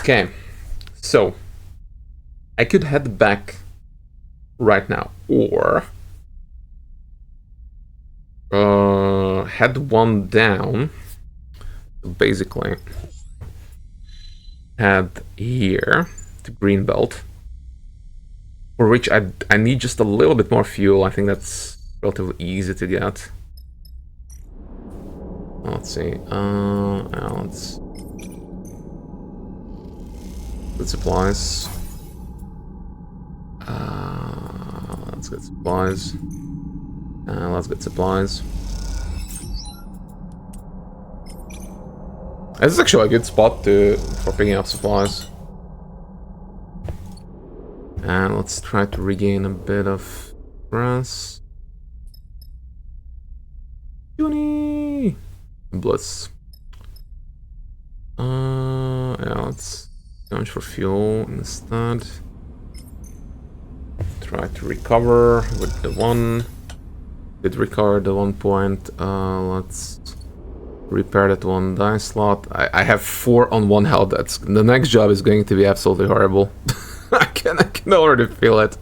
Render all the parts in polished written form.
Okay, so I could head back right now, or head one down. Basically, head here to Greenbelt, for which I need just a little bit more fuel. I think that's relatively easy to get. Let's see. Let's get supplies. Let's get supplies. Let's get supplies. This is actually a good spot for picking up supplies. And let's try to regain a bit of grass. Uni! Blitz. Yeah, let's launch for fuel instead. Try to recover with the one. Did recover the 1 point. Let's repair that one die slot. I have 4 on 1 health. The next job is going to be absolutely horrible. I can already feel it.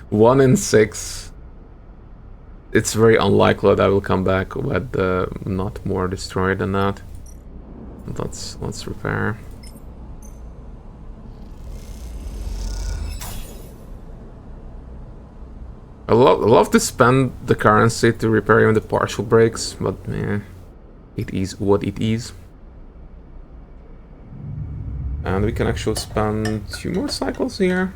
1 in 6. It's very unlikely that I will come back with not more destroyed than that. Let's repair. I love to spend the currency to repair even the partial breaks, but yeah, it is what it is. And we can actually spend 2 more cycles here.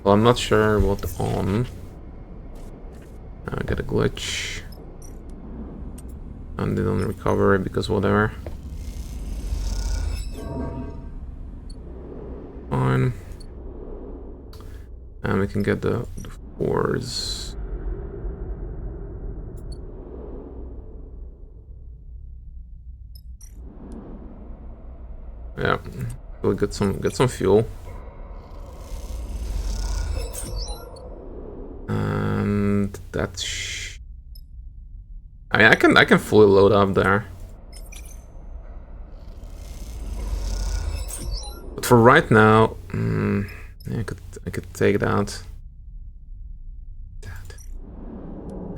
Well, I'm not sure what on. I got a glitch. And didn't recover because whatever. Fine. And we can get the 4s. Yeah, we'll get some fuel. And that's I mean, I can fully load up there. But for right now, yeah, I could take that.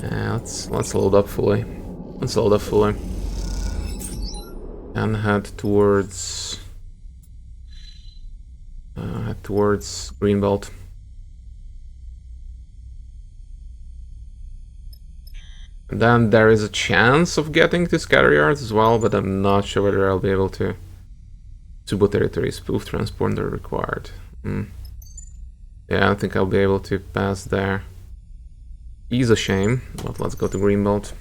Yeah, let's load up fully. Let's load up fully. And head towards Greenbelt. And then there is a chance of getting to scatter yards as well, but I'm not sure whether I'll be able to. Subo territory spoof transponder required. Yeah, I think I'll be able to pass there. Is a shame, but let's go to Greenbelt.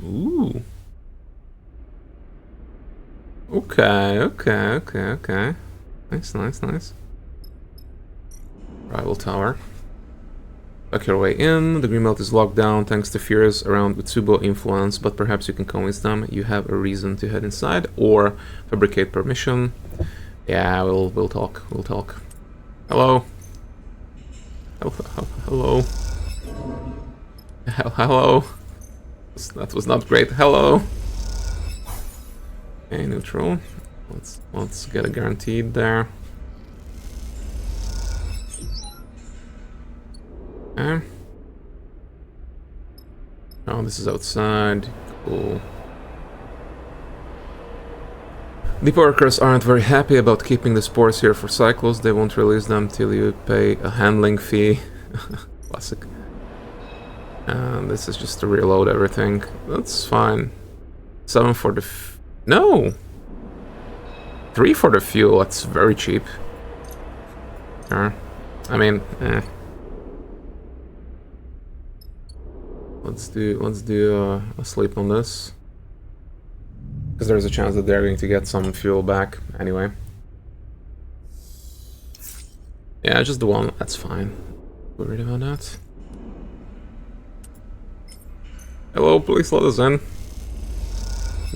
Ooh. Okay. Nice. Rival tower. Back your way in. The Greenbelt is locked down thanks to fears around Mitsubo influence, but perhaps you can convince them you have a reason to head inside or fabricate permission. Yeah, we'll talk. Hello. Hello. Hello. That was not great. Hello. Okay, neutral. Let's get a guaranteed there. Okay. Oh, this is outside. Cool. Depot workers aren't very happy about keeping the spores here for cycles. They won't release them till you pay a handling fee. Classic. And this is just to reload everything. That's fine. 7 for the no! 3 for the fuel, that's very cheap. Sure. I mean, Let's do a sleep on this. Because there's a chance that they're going to get some fuel back anyway. Yeah, just the one, that's fine. Worried about that. Hello, please let us in.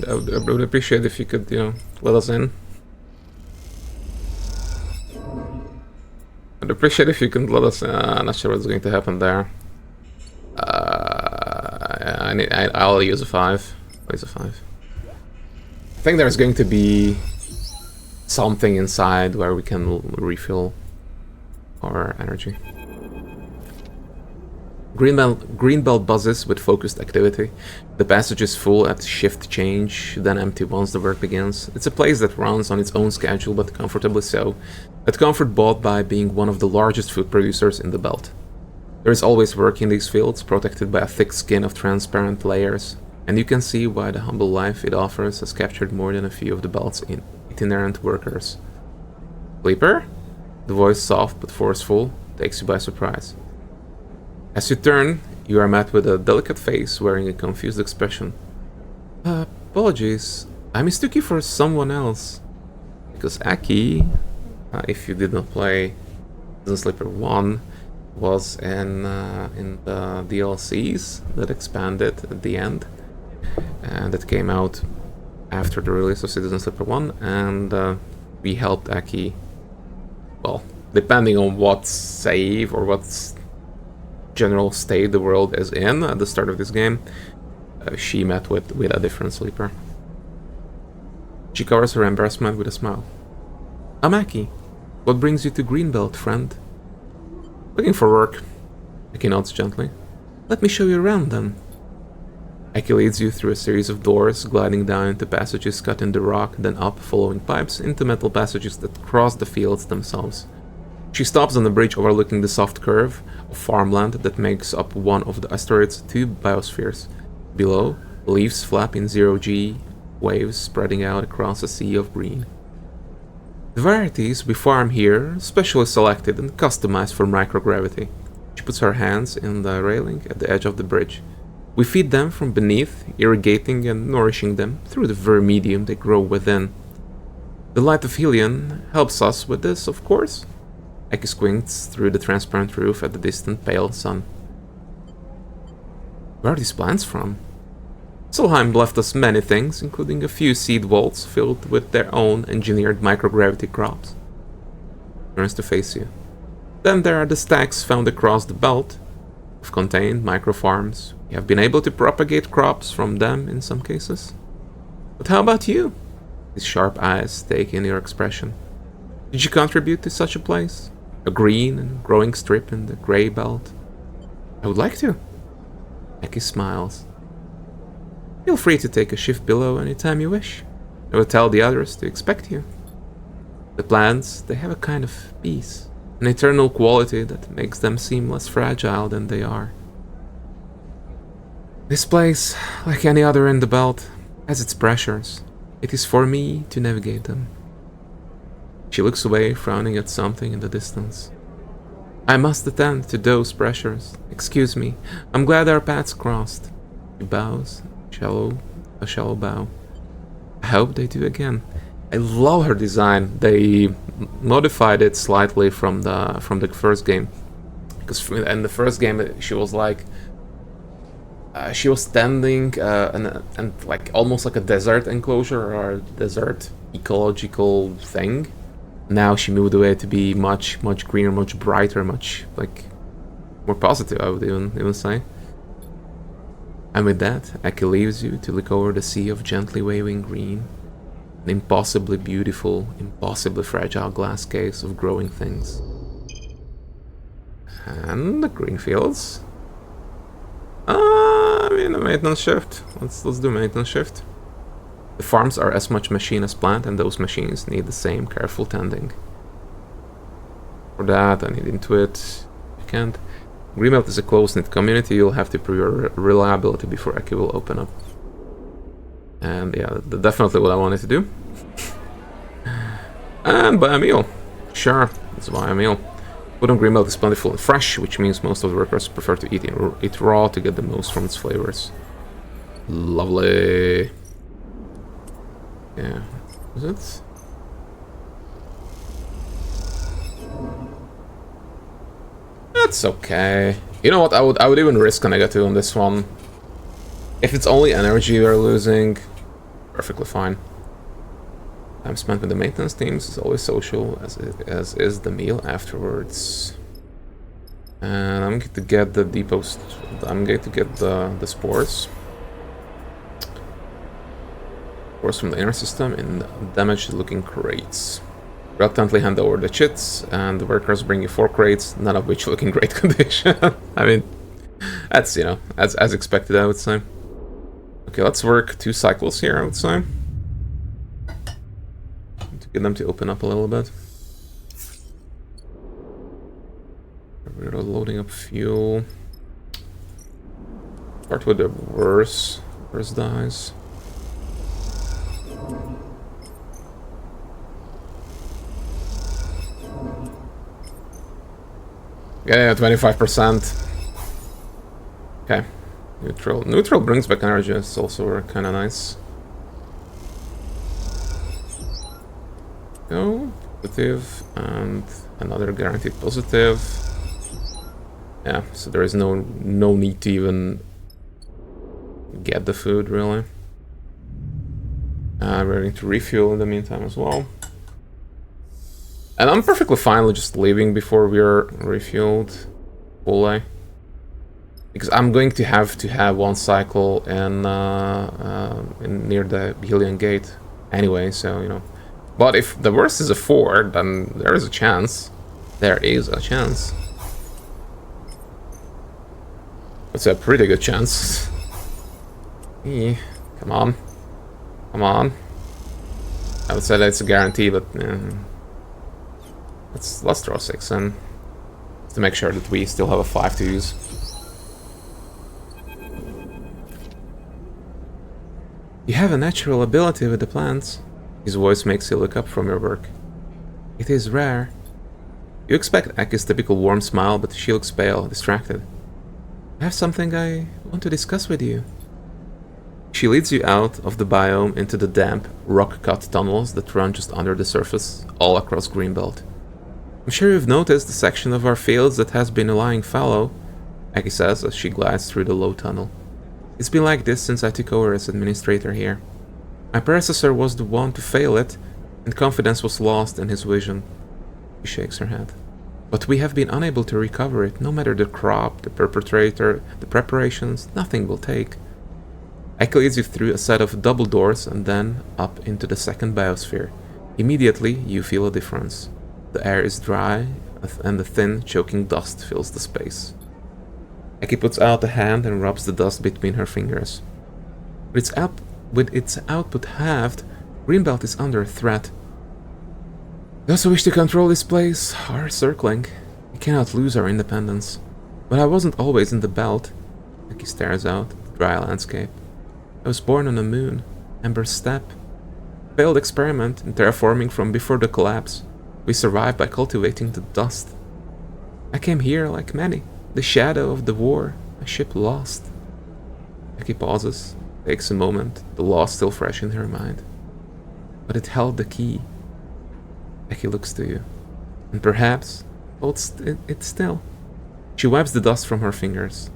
I would appreciate if you could, let us in. I'd appreciate if you can let us. Not sure what's going to happen there. I'll use a 5. I'll use a 5. I think there's going to be something inside where we can refill our energy. Greenbelt buzzes with focused activity. The passage is full at shift change, then empty once the work begins. It's a place that runs on its own schedule, but comfortably so. That comfort bought by being one of the largest food producers in the belt. There is always work in these fields, protected by a thick skin of transparent layers, and you can see why the humble life it offers has captured more than a few of the belt's itinerant workers. Sleeper? The voice, soft but forceful, takes you by surprise. As you turn, you are met with a delicate face wearing a confused expression. Apologies, I mistook you for someone else. Because Aki, if you did not play Season Sleeper 1, was in the DLCs that expanded at the end, and that came out after the release of Citizen Sleeper 1, and we helped Aki, well, depending on what save or what general state the world is in at the start of this game, she met with a different sleeper. She covers her embarrassment with a smile. I'm Aki. What brings you to Greenbelt, friend? Looking for work. Aki nods gently. Let me show you around then. Aki leads you through a series of doors, gliding down into passages cut in the rock, then up, following pipes, into metal passages that cross the fields themselves. She stops on the bridge overlooking the soft curve of farmland that makes up one of the asteroid's 2 biospheres. Below, leaves flap in zero-G waves spreading out across a sea of green. The varieties we farm here are specially selected and customized for microgravity. She puts her hands in the railing at the edge of the bridge. We feed them from beneath, irrigating and nourishing them through the very medium they grow within. The light of Helion helps us with this, of course. Aki squints through the transparent roof at the distant pale sun. Where are these plants from? Solheim left us many things, including a few seed vaults filled with their own engineered microgravity crops. Turns to face you. Then there are the stacks found across the belt. We've contained microfarms. We have been able to propagate crops from them in some cases. But how about you? His sharp eyes take in your expression. Did you contribute to such a place? A green and growing strip in the grey belt? I would like to. Aki smiles. Feel free to take a shift below anytime you wish. I will tell the others to expect you. The plants, they have a kind of peace, an eternal quality that makes them seem less fragile than they are. This place, like any other in the belt, has its pressures. It is for me to navigate them. She looks away, frowning at something in the distance. I must attend to those pressures. Excuse me, I'm glad our paths crossed. She bows. A shallow bow. I hope they do again. I love her design. They modified it slightly from the first game, because in the first game she was like she was standing and like almost like a desert enclosure or a desert ecological thing. Now she moved away to be much greener, much brighter, much like more positive, I would even say. And with that, Aki leaves you to look over the sea of gently waving green, an impossibly beautiful, impossibly fragile glass case of growing things. And the green fields. I mean, a maintenance shift. Let's do maintenance shift. The farms are as much machine as plant, and those machines need the same careful tending. For that, I need Intuit. I can't. Greenbelt is a close-knit community. You'll have to prove your reliability before Aki will open up. And yeah, that's definitely what I wanted to do. And buy a meal. Sure, let's buy a meal. Food on Greenbelt is plentiful and fresh, which means most of the workers prefer to eat it raw to get the most from its flavors. Lovely. Yeah, is it? That's okay. You know what? I would even risk a negative on this one. If it's only energy we're losing, perfectly fine. Time spent with the maintenance teams is always social, as is the meal afterwards. And I'm going to get the depots. I'm going to get the spores. Spores from the inner system in damaged-looking crates. Reluctantly hand over the chits, and the workers bring you 4 crates, none of which look in great condition. I mean, that's, you know, as expected, I would say. Okay, let's work 2 cycles here, I would say. To get them to open up a little bit. We're loading up fuel. Start with the worst dies. Yeah, 25%. Okay. Neutral. Neutral brings back energy. It's also kind of nice. Go. Positive. And another guaranteed positive. Yeah, so there is no need to even get the food, really. We're going to refuel in the meantime as well. And I'm perfectly fine with just leaving before we're refueled fully. Because I'm going to have 1 cycle in near the Helion Gate anyway, so, you know. But if the worst is a 4, then there is a chance. There is a chance. It's a pretty good chance. Come on. Come on. I would say that it's a guarantee, but let's throw 6 in. To make sure that we still have a 5 to use. You have a natural ability with the plants. His voice makes you look up from your work. It is rare. You expect Aki's typical warm smile, but she looks pale, distracted. I have something I want to discuss with you. She leads you out of the biome into the damp, rock-cut tunnels that run just under the surface, all across Greenbelt. I'm sure you've noticed the section of our fields that has been lying fallow, Aki says as she glides through the low tunnel. It's been like this since I took over as administrator here. My predecessor was the one to fail it, and confidence was lost in his vision. She shakes her head. But we have been unable to recover it, no matter the crop, the perpetrator, the preparations, nothing will take. Aki leads you through a set of double doors and then up into the second biosphere. Immediately, you feel a difference. The air is dry, and the thin, choking dust fills the space. Aki puts out a hand and rubs the dust between her fingers. With its output halved, Greenbelt is under threat. Those who wish to control this place are circling. We cannot lose our independence. But I wasn't always in the belt. Aki stares out at the dry landscape. I was born on the moon, Ember Steppe. Failed experiment in terraforming from before the collapse. We survived by cultivating the dust. I came here like many, the shadow of the war, a ship lost. Aki pauses, takes a moment, the loss still fresh in her mind. But it held the key. Aki looks to you, and perhaps holds it still. She wipes the dust from her fingers.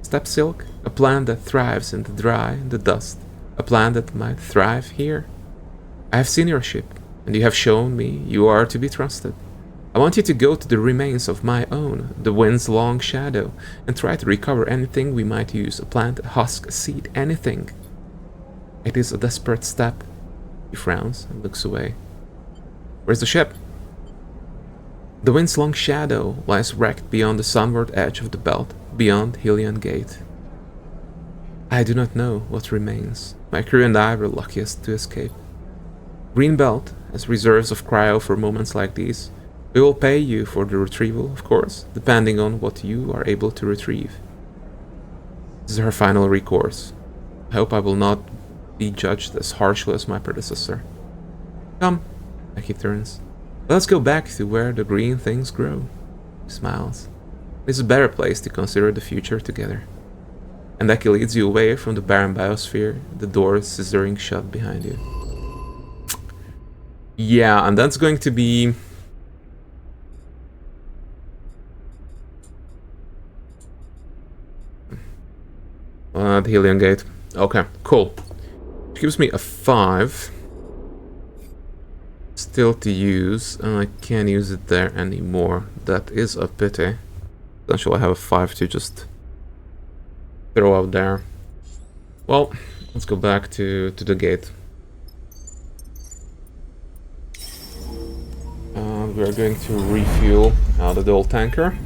Steppe silk, a plant that thrives in the dry and the dust, a plant that might thrive here. I have seen your ship, and you have shown me you are to be trusted. I want you to go to the remains of my own, the wind's long shadow, and try to recover anything we might use, a plant, a husk, a seed, anything. It is a desperate step. He frowns and looks away. Where's the ship? The wind's long shadow lies wrecked beyond the sunward edge of the belt, beyond Helion Gate. I do not know what remains. My crew and I were luckiest to escape. Greenbelt has reserves of cryo for moments like these. We will pay you for the retrieval, of course, depending on what you are able to retrieve. This is her final recourse. I hope I will not be judged as harshly as my predecessor. Come. Aki turns. Let's go back to where the green things grow. He smiles. It's a better place to consider the future together. And Aki leads you away from the barren biosphere, the doors scissoring shut behind you. Yeah, and that's going to be... the Helion Gate. Okay, cool. Which gives me a 5. still to use, and I can't use it there anymore. That is a pity. Essentially, I have a 5 to just throw out there. Well, let's go back to the gate. And we're going to refuel the old tanker.